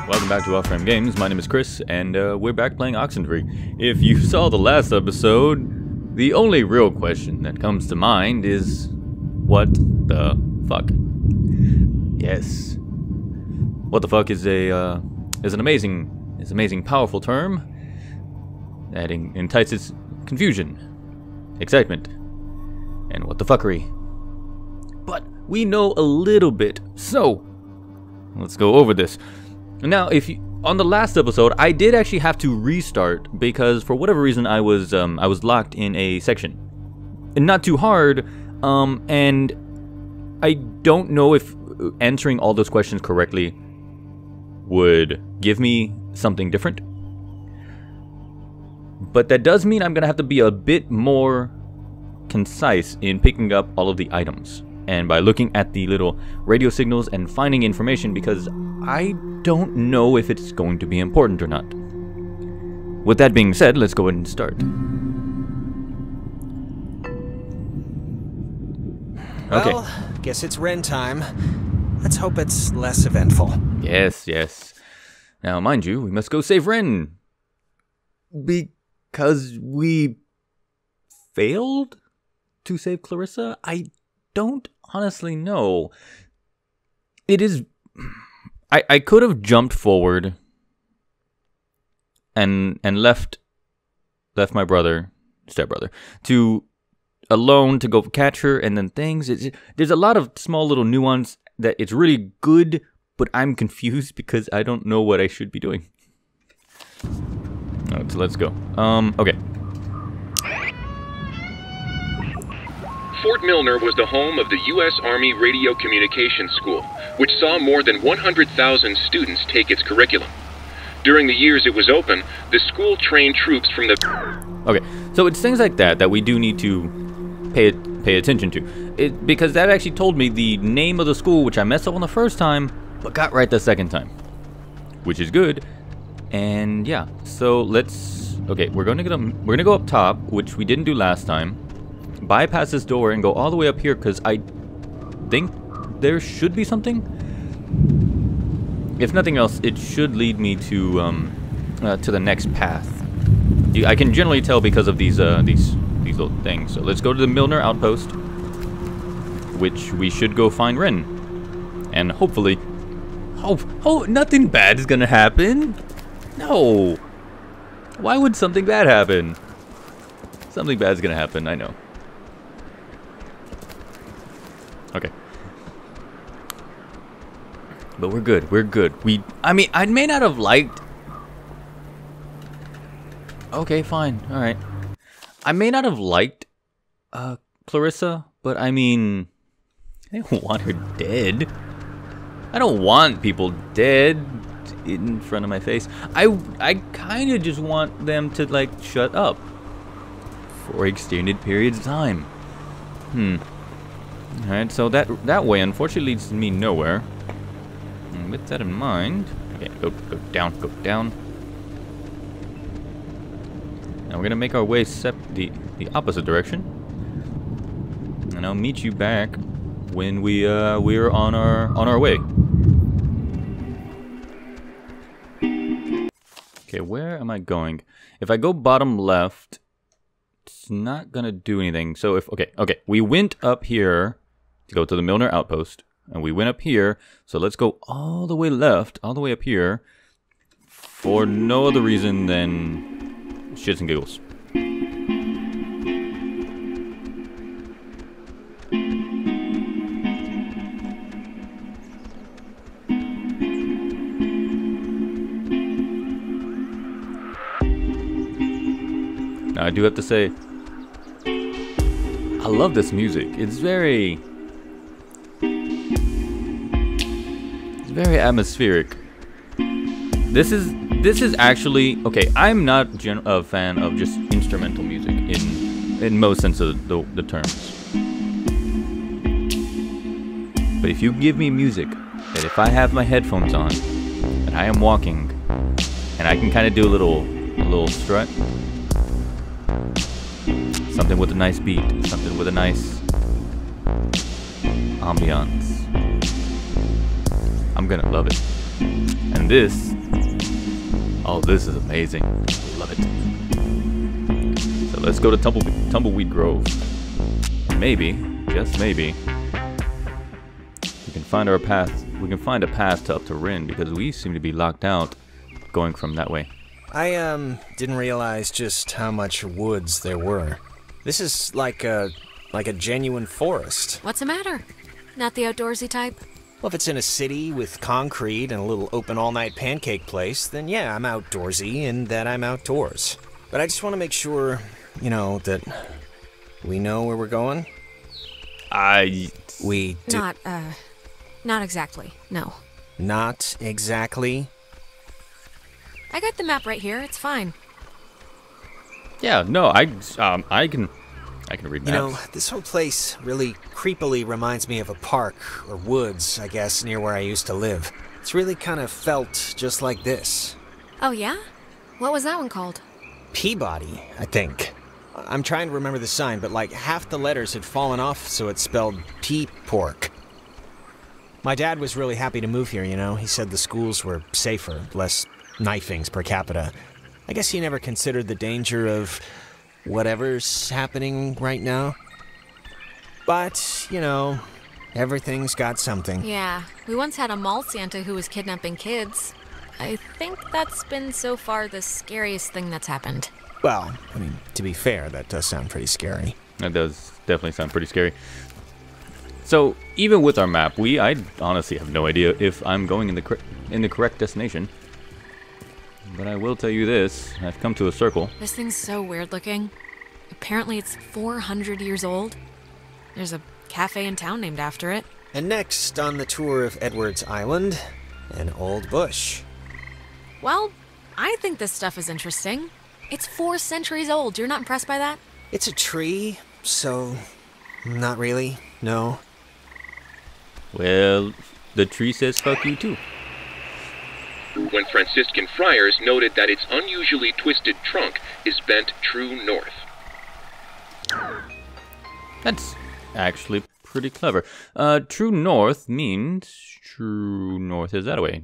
Welcome back to Off-Frame Games. My name is Chris, and we're back playing Oxenfree. If you saw the last episode, the only real question that comes to mind is, what the fuck? Yes, what the fuck is an amazing, powerful term that entices confusion, excitement, and what the fuckery. But we know a little bit, so let's go over this. Now, on the last episode, I did actually have to restart because for whatever reason I was locked in a section, and not too hard, and I don't know if answering all those questions correctly would give me something different. But that does mean I'm gonna have to be a bit more concise in picking up all of the items, and by looking at the little radio signals and finding information, because I don't know if it's going to be important or not. With that being said, let's go ahead and start. Okay. Well, guess it's Ren time. Let's hope it's less eventful. Yes, yes. Now, mind you, we must go save Ren. Because we failed to save Clarissa? I don't honestly know. It is... I could have jumped forward and left my stepbrother, alone to go catch her, and then things. There's a lot of small little nuance that it's really good, but I'm confused because I don't know what I should be doing. Alright, so let's go. Okay. Fort Milner was the home of the U.S. Army Radio Communications School, which saw more than 100,000 students take its curriculum. During the years it was open, the school trained troops from the... Okay, so it's things like that we do need to pay attention to. Because that actually told me the name of the school, which I messed up on the first time, but got right the second time. Which is good. And yeah, so let's... Okay, we're gonna go up top, which we didn't do last time. Bypass this door and go all the way up here, because I think there should be something. If nothing else, it should lead me to the next path. I can generally tell because of these little things. So let's go to the Milner outpost, which we should go find Ren, and hopefully, nothing bad is gonna happen. No, why would something bad happen? Something bad is gonna happen. I know. Okay. But we're good. We're good. I mean, I may not have liked... Okay, fine. Alright. I may not have liked Clarissa, but I mean... I don't want her dead. I don't want people dead in front of my face. I kind of just want them to, like, shut up for extended periods of time. Alright, so that way unfortunately leads me nowhere. And with that in mind, okay, go down, go down. Now we're gonna make our way the opposite direction, and I'll meet you back when we're on our way. Okay, where am I going? If I go bottom left, it's not gonna do anything. So okay, we went up here to go to the Milner outpost, and we went up here, so let's go all the way left, all the way up here, for no other reason than shits and giggles. Now I do have to say, I love this music. It's very atmospheric. This is actually okay. I'm not a fan of just instrumental music in most sense of the terms. But if you give me music that if I have my headphones on and I am walking and I can kind of do a little strut, something with a nice beat, something with a nice ambiance, I'm gonna love it. And this Oh, this is amazing. Love it. So let's go to Tumbleweed Grove. Maybe, just maybe, we can find our path. We can find a path up to Rin because we seem to be locked out going from that way. I didn't realize just how much woods there were. This is like a genuine forest. What's the matter? Not the outdoorsy type? Well, if it's in a city with concrete and a little open all-night pancake place, then yeah, I'm outdoorsy and that I'm outdoors. But I just want to make sure, you know, that we know where we're going. We do. Not exactly, no. Not exactly? I got the map right here, it's fine. Yeah, no, I can read maps. You know, this whole place really creepily reminds me of a park, or woods, I guess, near where I used to live. It's really kind of felt just like this. Oh yeah? What was that one called? Peabody, I think. I'm trying to remember the sign, but like half the letters had fallen off, so it spelled P-pork. My dad was really happy to move here, you know. He said the schools were safer, less knifings per capita. I guess he never considered the danger of whatever's happening right now. But, you know, everything's got something. Yeah, we once had a mall Santa who was kidnapping kids. I think that's been so far the scariest thing that's happened. Well, I mean, to be fair, that does sound pretty scary. That does definitely sound pretty scary. So, even with our map, I honestly have no idea if I'm going in the correct destination. But I will tell you this, I've come to a circle. This thing's so weird looking. Apparently it's 400 years old. There's a cafe in town named after it. And next on the tour of Edwards Island, an old bush. Well, I think this stuff is interesting. It's 4 centuries old. You're not impressed by that? It's a tree, so not really, no. Well, the tree says fuck you too. When Franciscan friars noted that its unusually twisted trunk is bent true north. That's actually pretty clever. True north means true north is that way.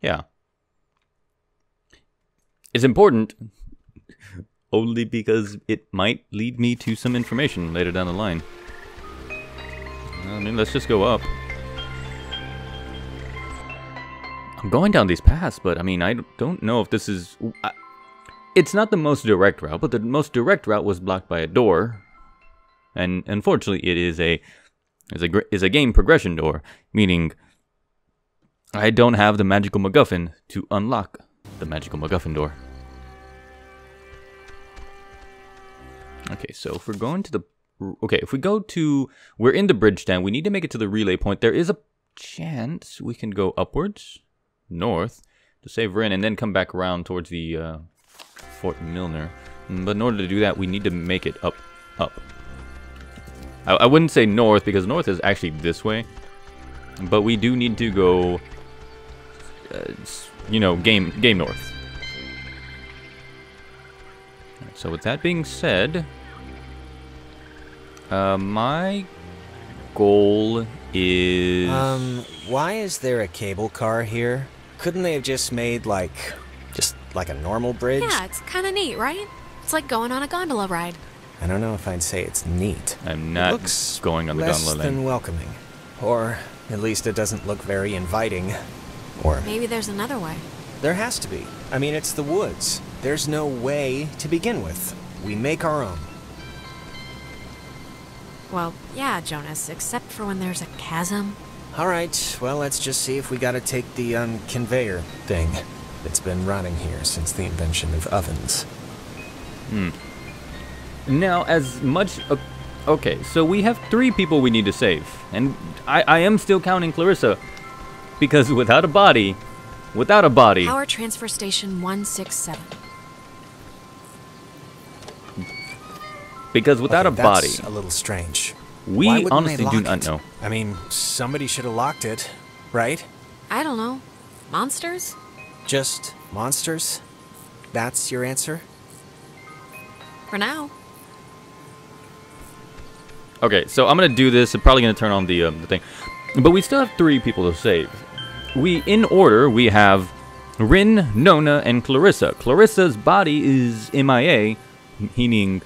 Yeah. It's important only because it might lead me to some information later down the line. I mean, let's just go up. I'm going down these paths, but I mean, I don't know if this is... it's not the most direct route, but the most direct route was blocked by a door. And unfortunately, it is a game progression door, meaning I don't have the magical MacGuffin to unlock the magical MacGuffin door. Okay, so if we're going to the... Okay, if we go to... We're in the bridge stand. We need to make it to the relay point. There is a chance we can go upwards, north, to save Rin, and then come back around towards the Fort Milner. But in order to do that, we need to make it up. I wouldn't say north, because north is actually this way. But we do need to go, you know, game north. Right, so with that being said, my goal is... why is there a cable car here? Couldn't they have just made, like a normal bridge? Yeah, it's kind of neat, right? It's like going on a gondola ride. I don't know if I'd say it's neat. I'm not going on the gondola less than welcoming. Or, at least it doesn't look very inviting. Or... Maybe there's another way. There has to be. I mean, it's the woods. There's no way to begin with. We make our own. Well, yeah, Jonas, except for when there's a chasm. Alright, well, let's just see if we gotta take the, conveyor thing that's been running here since the invention of ovens. Now, as much... Okay, so we have 3 people we need to save. And I am still counting Clarissa. Because without a body... Power transfer station 167. Because without a body... That's a little strange. We honestly do not know. I mean, somebody should have locked it, right? I don't know. Monsters? Just monsters? That's your answer? For now. Okay, so I'm gonna do this. I'm probably gonna turn on the thing, but we still have 3 people to save. In order, we have Rin, Nona, and Clarissa. Clarissa's body is MIA, meaning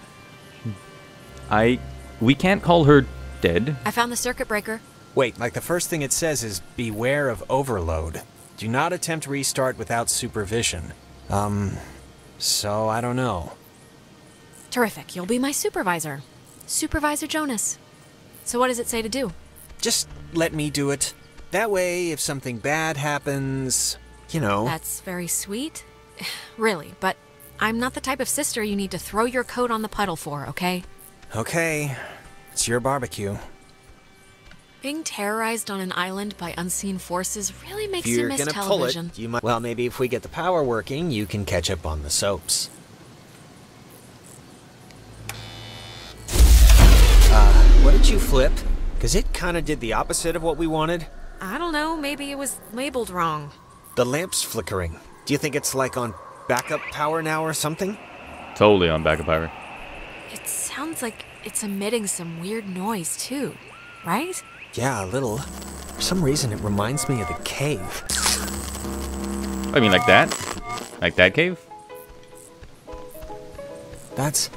we can't call her dead. I found the circuit breaker. Wait, like the first thing it says is beware of overload. Do not attempt restart without supervision. So I don't know. Terrific. You'll be my supervisor. Supervisor Jonas. So what does it say to do? Just let me do it. That way, if something bad happens, you know. That's very sweet. Really, but I'm not the type of sister you need to throw your coat on the puddle for, okay? Okay. It's your barbecue. Being terrorized on an island by unseen forces really makes you You're miss gonna television. pull it. You might. Well, maybe if we get the power working, you can catch up on the soaps. What did you flip? Because it kind of did the opposite of what we wanted. I don't know, maybe it was labeled wrong. The lamp's flickering. Do you think it's like on backup power now or something? Totally on backup power. It sounds like it's emitting some weird noise too, right? Yeah, a little. For some reason, it reminds me of the cave. I mean, like that? Like that cave? That's...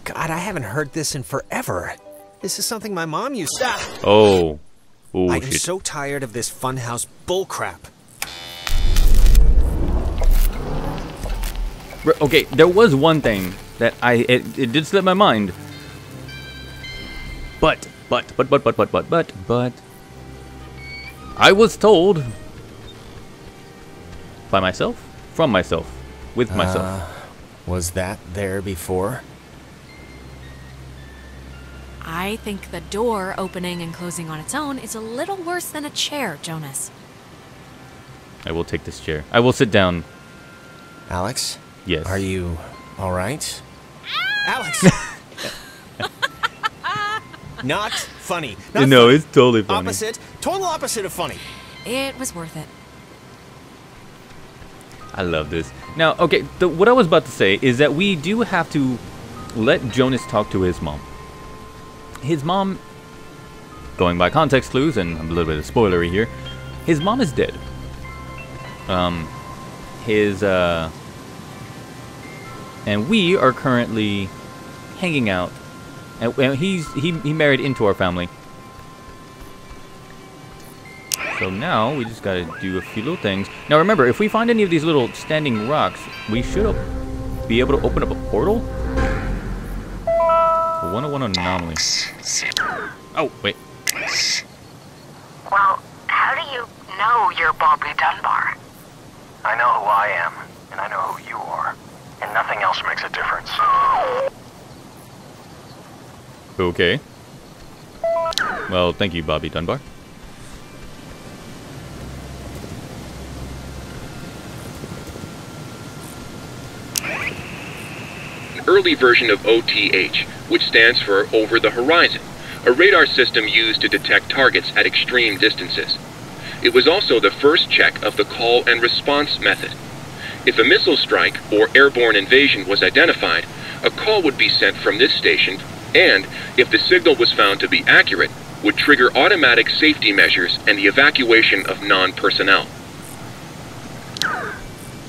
God, I haven't heard this in forever. This is something my mom used to... Oh. Oh, I am shit. so tired of this funhouse bullcrap. Okay, there was one thing that it did slip my mind. But I was told by myself, from myself, with myself. Was that there before? I think the door opening and closing on its own is a little worse than a chair, Jonas. I will take this chair. I will sit down. Alex? Yes. Are you all right? Alex! Not funny. Not No, funny. it's totally funny. Opposite. Total opposite of funny. It was worth it. I love this. Now, okay, what I was about to say is that we do have to let Jonas talk to his mom. His mom, going by context clues, and a little bit of spoilery here, his mom is dead. And we are currently hanging out, and he married into our family. So now we just gotta do a few little things. Now remember, if we find any of these little standing rocks, we should be able to open up a portal. A 101 anomaly. Oh, wait. Well, how do you know you're Bobby Dunbar? I know who I am, and I know who you are, and nothing else makes a difference. Okay. Well, thank you, Bobby Dunbar. Early version of OTH, which stands for Over the Horizon, a radar system used to detect targets at extreme distances. It was also the first check of the call and response method. If a missile strike or airborne invasion was identified, a call would be sent from this station, and, if the signal was found to be accurate, would trigger automatic safety measures and the evacuation of non-personnel.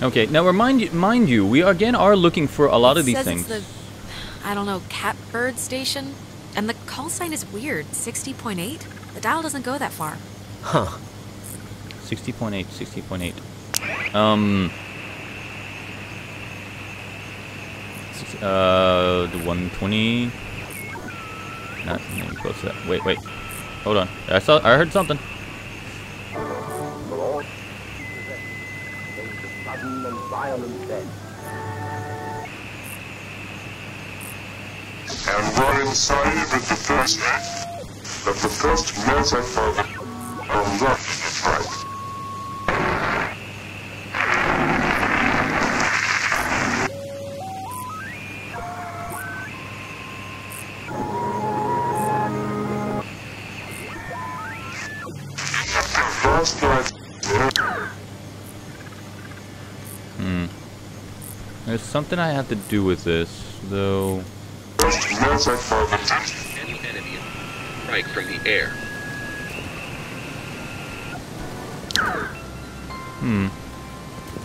Okay, now mind you, we again are looking for a lot of these It says things. it's the, I don't know, catbird station? And the call sign is weird, 60.8? The dial doesn't go that far. Huh. 60.8, 60.8. The 120. Not even close to that. Wait. Hold on. I heard something. And we're inside of the first method for the right. First light. There's something I have to do with this, though. First method for the Any enemy strike from the air.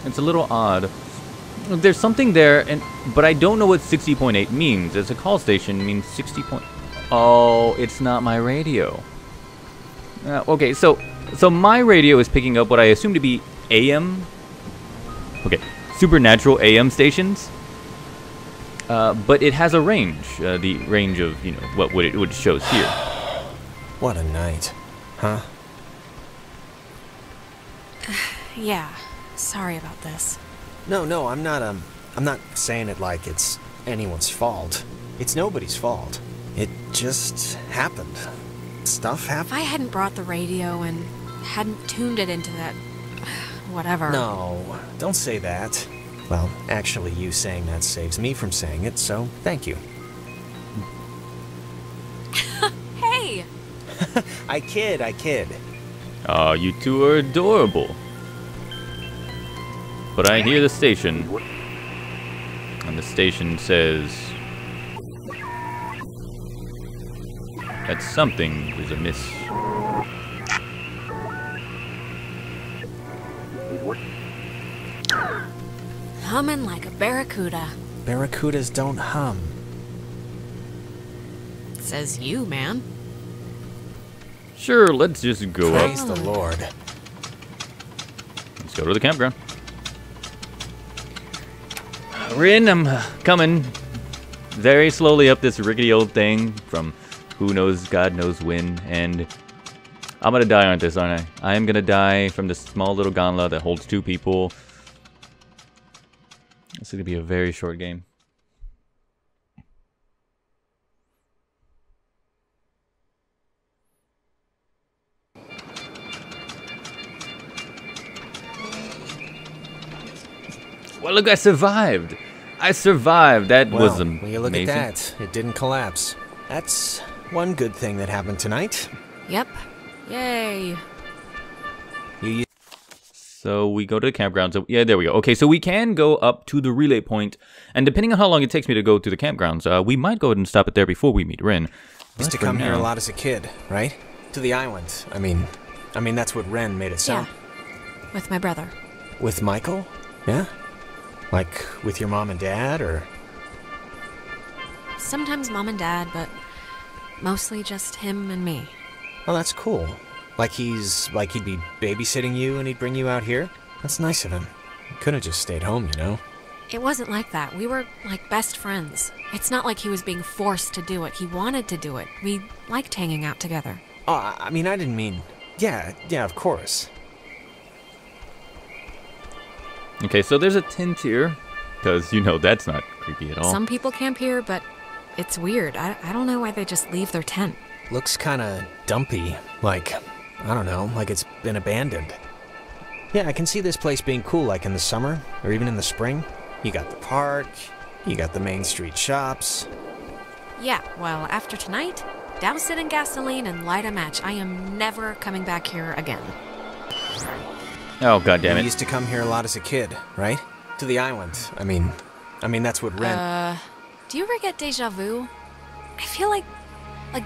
It's a little odd. There's something there, but I don't know what 60.8 means. As a call station, it means 60. Oh, it's not my radio. Okay, so my radio is picking up what I assume to be AM. Okay, supernatural AM stations. But it has a range. The range of, you know, what it shows here. What a night, huh? Yeah, sorry about this. No, I'm not saying it like it's anyone's fault. It's nobody's fault. It just happened. Stuff happened. If I hadn't brought the radio and hadn't tuned it into that... whatever. No, don't say that. Well, actually, you saying that saves me from saying it, so thank you. Hey! I kid. Aw, you two are adorable. But I hear the station. And the station says that something is amiss. Humming like a barracuda. Barracudas don't hum. Says you, man. Sure, let's just go up. Praise the Lord. Let's go to the campground. Rin, I'm coming very slowly up this rickety old thing from who knows, God knows when, and I'm gonna die on this, aren't I? I am gonna die from this small little gondola that holds 2 people. This is gonna be a very short game. Well, look, I survived. I survived. That was amazing. Well, you look at that. It didn't collapse. That's one good thing that happened tonight. Yep. Yay. So we go to the campground. So yeah, there we go. Okay, so we can go up to the relay point, and depending on how long it takes me to go to the campgrounds, we might go ahead and stop it there before we meet Ren. Used to come here a lot as a kid, right? To the island. I mean that's what Ren made it sound. Yeah. With my brother. With Michael? Yeah? Like with your mom and dad, or? Sometimes mom and dad, but mostly just him and me. Oh, that's cool. Like he'd be babysitting you and he'd bring you out here? That's nice of him. He could have just stayed home, you know? It wasn't like that. We were like best friends. It's not like he was being forced to do it. He wanted to do it. We liked hanging out together. Oh, I mean, I didn't mean... Yeah, of course. Okay, so there's a tent here, because, you know, that's not creepy at all. Some people camp here, but it's weird. I don't know why they just leave their tent. Looks kinda dumpy. Like, I don't know, like it's been abandoned. Yeah, I can see this place being cool, like in the summer, or even in the spring. You got the park, you got the main street shops. Yeah, well, after tonight, douse it in gasoline and light a match. I am never coming back here again. Oh, goddammit. You used to come here a lot as a kid, right? To the island. I mean that's what Ren... Do you ever get deja vu? I feel like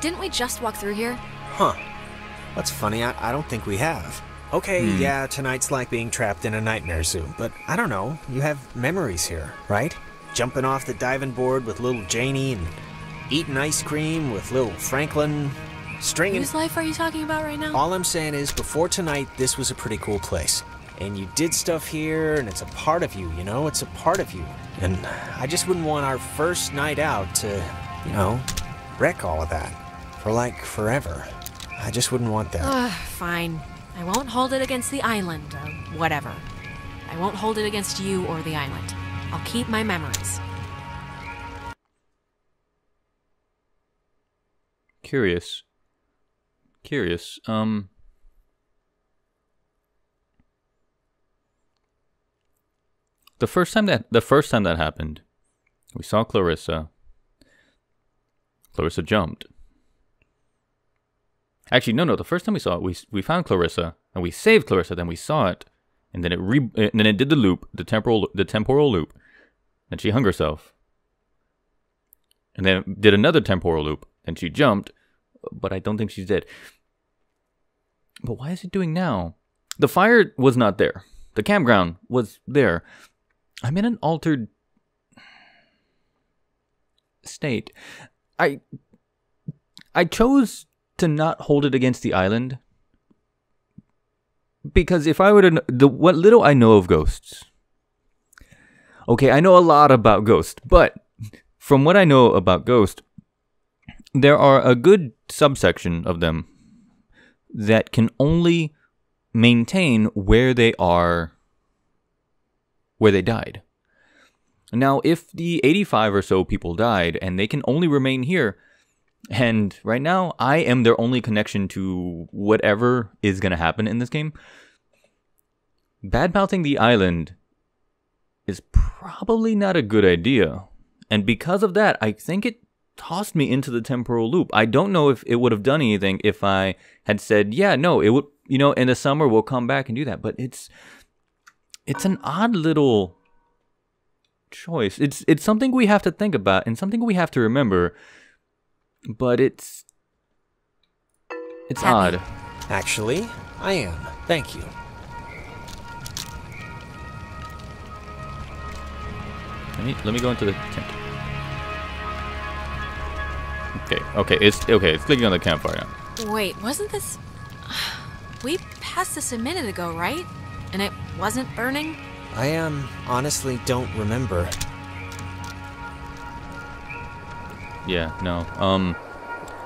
didn't we just walk through here? Huh. That's funny, I don't think we have. Okay, yeah, tonight's like being trapped in a nightmare zoo, but I don't know, you have memories here, right? Jumping off the diving board with little Janie and eating ice cream with little Franklin, stringing... Whose life are you talking about right now? All I'm saying is, before tonight, this was a pretty cool place. And you did stuff here, and it's a part of you, you know? It's a part of you. And I just wouldn't want our first night out to, you know, wreck all of that. For like, forever. I just wouldn't want that. Fine. I won't hold it against the island, or whatever. I won't hold it against you or the island. I'll keep my memories. Curious. The first time that happened, we saw Clarissa. Clarissa jumped. Actually, no. The first time we saw it, we found Clarissa and we saved Clarissa. Then we saw it, and then it did the loop, the temporal loop. Then she hung herself, and then it did another temporal loop. Then she jumped, but I don't think she's dead. But why is it doing now? The fire was not there. the campground was there. I'm in an altered state. I chose to not hold it against the island because if I were to what little I know of ghosts. Okay, I know a lot about ghosts, but from what I know about ghosts, there are a good subsection of them that can only maintain where they are, where they died. Now, if the 85 or so people died and they can only remain here, and right now I am their only connection to whatever is going to happen in this game, bad-mouthing the island is probably not a good idea. And because of that, I think it tossed me into the temporal loop. I don't know if it would have done anything if I had said, yeah, no, it would, in the summer we'll come back and do that. But it's an odd little choice. It's something we have to think about and something we have to remember. But it's odd. Actually, I am. Thank you. Let me go into the tent. Okay, it's clicking on the campfire now. Wait, wasn't this... We passed this a minute ago, right? And it wasn't burning? I honestly don't remember. Yeah, no.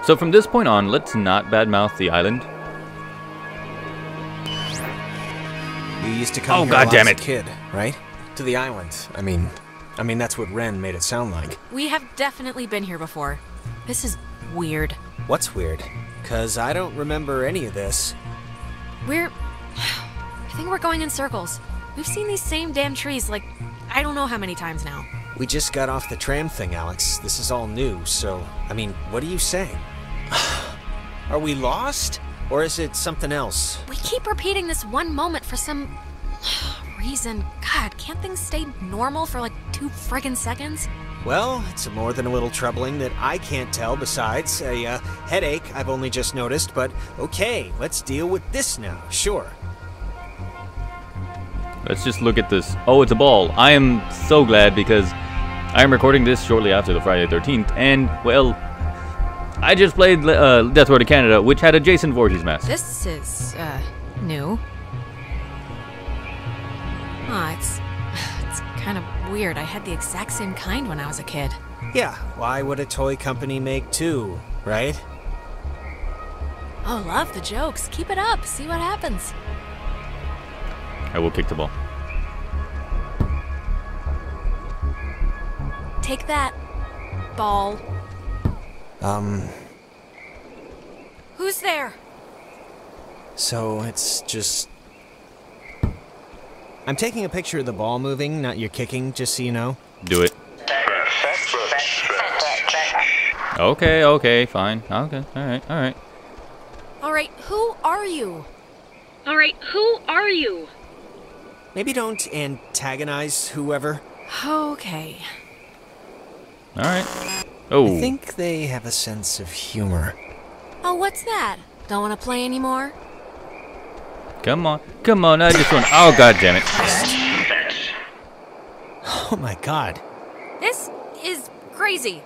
So from this point on, let's not badmouth the island. You used to come here a lot as a kid, right? To the island. I mean, that's what Ren made it sound like. We have definitely been here before. This is weird. What's weird? 'Cause I don't remember any of this. I think we're going in circles. We've seen these same damn trees like, I don't know how many times now. We just got off the tram thing, Alex. This is all new, so, what are you saying? Are we lost? Or is it something else? We keep repeating this one moment for some reason. God, can't things stay normal for like 2 friggin' seconds? Well, it's more than a little troubling that I can't tell besides a headache I've only just noticed, but okay, let's deal with this now, sure. Let's just look at this. Oh, it's a ball. I am so glad because I am recording this shortly after the Friday the 13th, and, well, I just played Death Road to Canada, which had a Jason Voorhees mask. This is, new. Aw, it's kind of weird. I had the exact same kind when I was a kid. Yeah, why would a toy company make 2, right? Oh, love the jokes. Keep it up. See what happens. I will kick the ball. Take that, ball. Who's there? So it's just... I'm taking a picture of the ball moving, not your kicking, just so you know. Do it. Okay, fine. Okay, alright. Alright, who are you? Maybe don't antagonize whoever. Okay. Alright. Oh. I think they have a sense of humor. Oh, what's that? Don't want to play anymore? Come on, I just want... Oh, god damn it. Oh my god. This is crazy.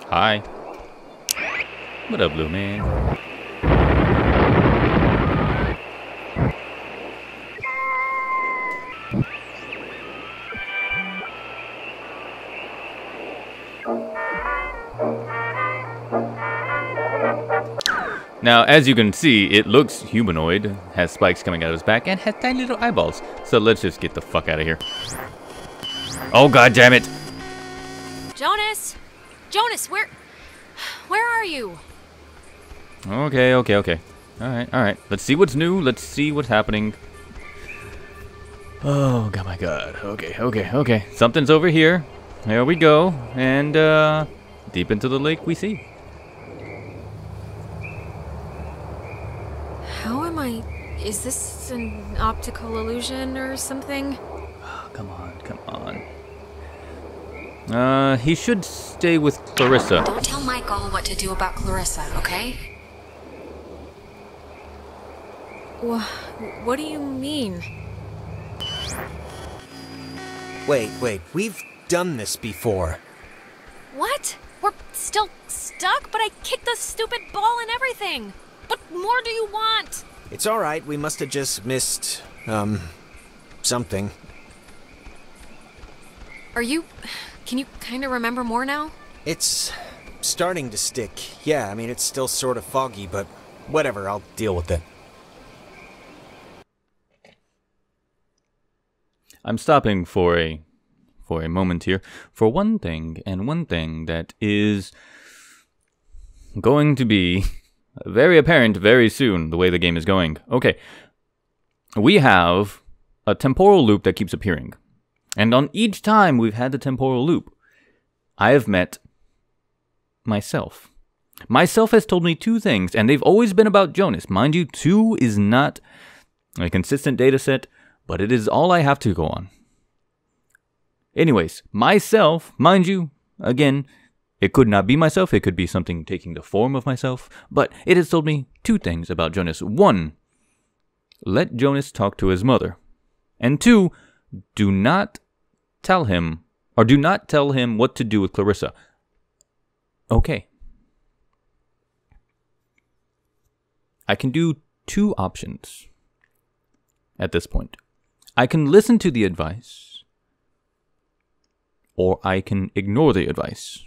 Hi. What up, Blue Man? Now, as you can see, it looks humanoid, has spikes coming out of his back, and has tiny little eyeballs. So let's just get the fuck out of here. Oh, god damn it! Jonas! Jonas, where are you? Okay. Alright. Let's see what's new. Let's see what's happening. Oh, god, my god. Okay. Something's over here. There we go. And, deep into the lake we see. How am I... Is this an optical illusion or something? Oh, come on. He should stay with Clarissa. Don't tell Michael what to do about Clarissa, okay? What do you mean? Wait, we've done this before. What? We're still stuck, but I kicked the stupid ball and everything. What more do you want? It's alright, we must have just missed, something. Can you kind of remember more now? It's starting to stick. Yeah, I mean, it's still sort of foggy, but whatever, I'll deal with it. I'm stopping for a moment here for one thing, and one thing that is going to be very apparent very soon, the way the game is going. Okay, we have a temporal loop that keeps appearing. And on each time we've had the temporal loop, I have met myself. Myself has told me two things, and they've always been about Jonas. Mind you, 2 is not a consistent data set, but it is all I have to go on. Anyways, myself, mind you, again, it could not be myself, it could be something taking the form of myself, but it has told me two things about Jonas. 1, let Jonas talk to his mother. And 2, do not tell him what to do with Clarissa. Okay. I can do 2 options at this point. I can listen to the advice, or I can ignore the advice.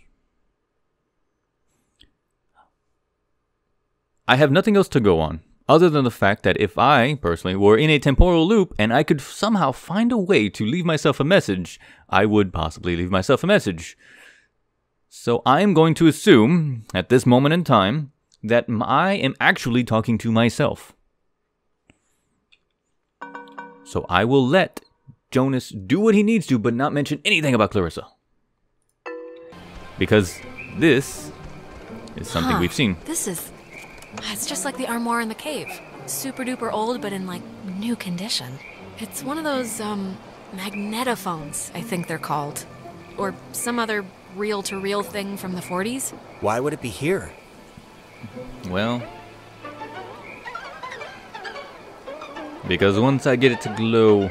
I have nothing else to go on, other than the fact that if I, personally, were in a temporal loop and I could somehow find a way to leave myself a message, I would possibly leave myself a message. So I am going to assume, at this moment in time, that I am actually talking to myself. So I will let Jonas do what he needs to, but not mention anything about Clarissa. Because this is something we've seen. It's just like the armoire in the cave. Super duper old, but in like new condition. It's one of those, magnetophones, I think they're called. Or some other reel-to-reel thing from the 40s. Why would it be here? Well, because once I get it to glow,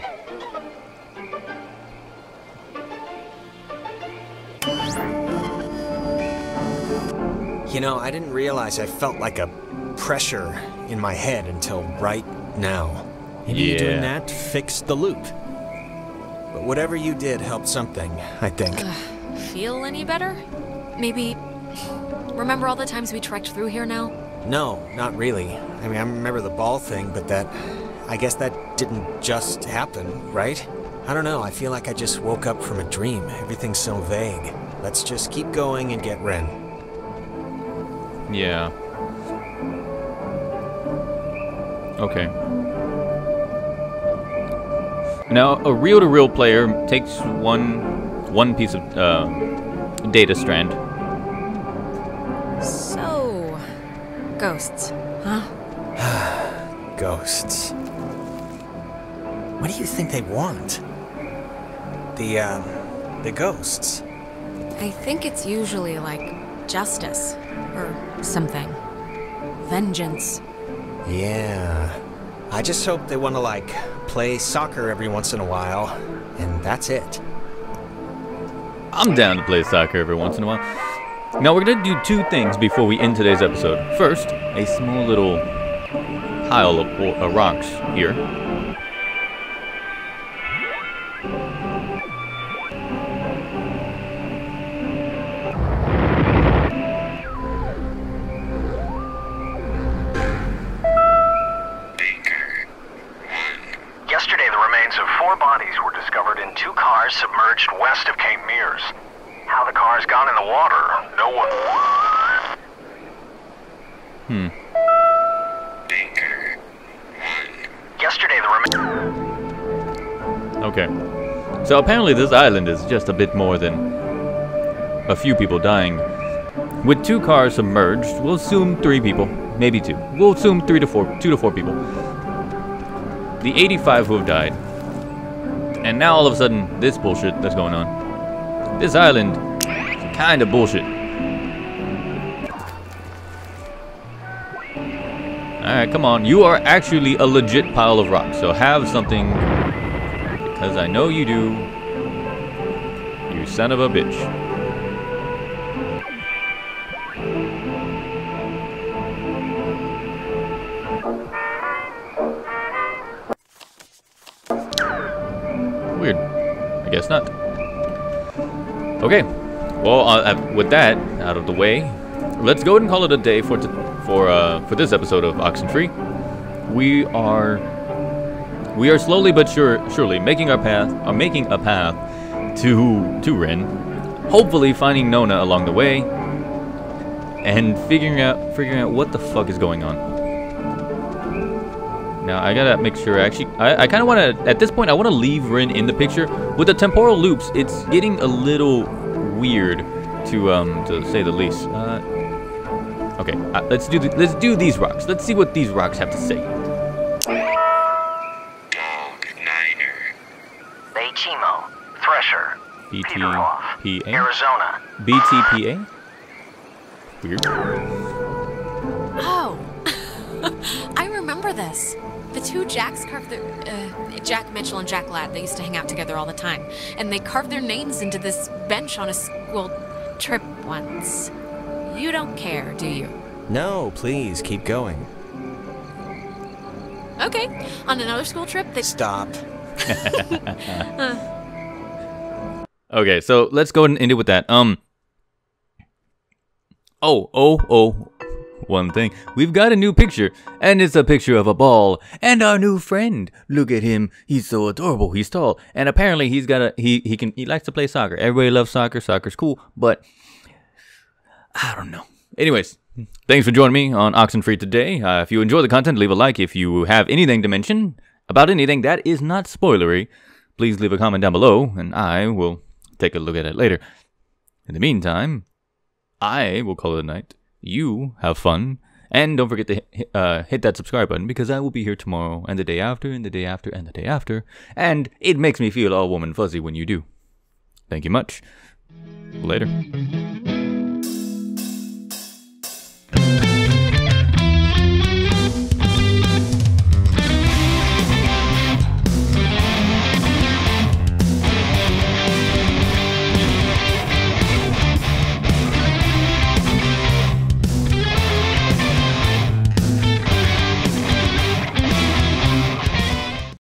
You know, I didn't realize I felt like a pressure in my head until right now. Maybe you doing that fixed the loop. But whatever you did helped something, I think. Feel any better? Maybe... Remember all the times we trekked through here now? No, not really. I mean, I remember the ball thing, but I guess that didn't just happen, right? I don't know, I feel like I just woke up from a dream. Everything's so vague. Let's just keep going and get Ren. yeah. Okay. Now, a reel-to-reel player takes one piece of data strand. So, ghosts, huh? Ghosts. What do you think they want? The ghosts. I think it's usually like justice or something. Vengeance. Yeah. I just hope they want to, like, play soccer every once in a while, and that's it. I'm down to play soccer every once in a while. Now, we're going to do 2 things before we end today's episode. First, a small little pile of rocks here. Yesterday, the remains of 4 bodies were discovered in 2 cars submerged west of Cape Mears. How the cars got in the water, no one... Yesterday, the remains... Okay. So apparently this island is just a bit more than a few people dying. With 2 cars submerged, we'll assume 3 people, maybe 2. We'll assume 2 to 4 people. The 85 who have died. And now all of a sudden, this bullshit that's going on. This island is kind of bullshit. Alright, come on. You are actually a legit pile of rocks, so have something. Because I know you do. You son of a bitch. Weird. I guess not. Okay. Well, with that out of the way, let's go ahead and call it a day for this episode of Oxenfree. We are slowly but surely making a path to Ren. Hopefully finding Nona along the way and figuring out what the fuck is going on. Now I gotta make sure. Actually, I kind of want to. At this point, I want to leave Ren in the picture. With the temporal loops, it's getting a little weird, to say the least. Okay, let's do these rocks. Let's see what these rocks have to say. Dog Niner. Baychimo. Thresher. Peterhoff. BTPA. Arizona. BTPA. Weird. Oh, I remember this. The two Jacks carved their, Jack Mitchell and Jack Ladd, they used to hang out together all the time. And they carved their names into this bench on a school trip once. You don't care, do you? No, please, keep going. Okay, on another school trip, they... Stop. Okay, so let's go ahead and end it with that. One thing. We've got a new picture, and it's a picture of a ball and our new friend. Look at him. He's so adorable. He's tall, and apparently he likes to play soccer. Everybody loves soccer. Soccer's cool, but I don't know. Anyways, thanks for joining me on Oxenfree today. If you enjoy the content, leave a like. If you have anything to mention about anything that is not spoilery, please leave a comment down below, and I will take a look at it later. In the meantime, I will call it a night. You have fun, and don't forget to hit that subscribe button, because I will be here tomorrow, and the day after, and the day after, and the day after, and it makes me feel all warm and fuzzy when you do. Thank you much. Later.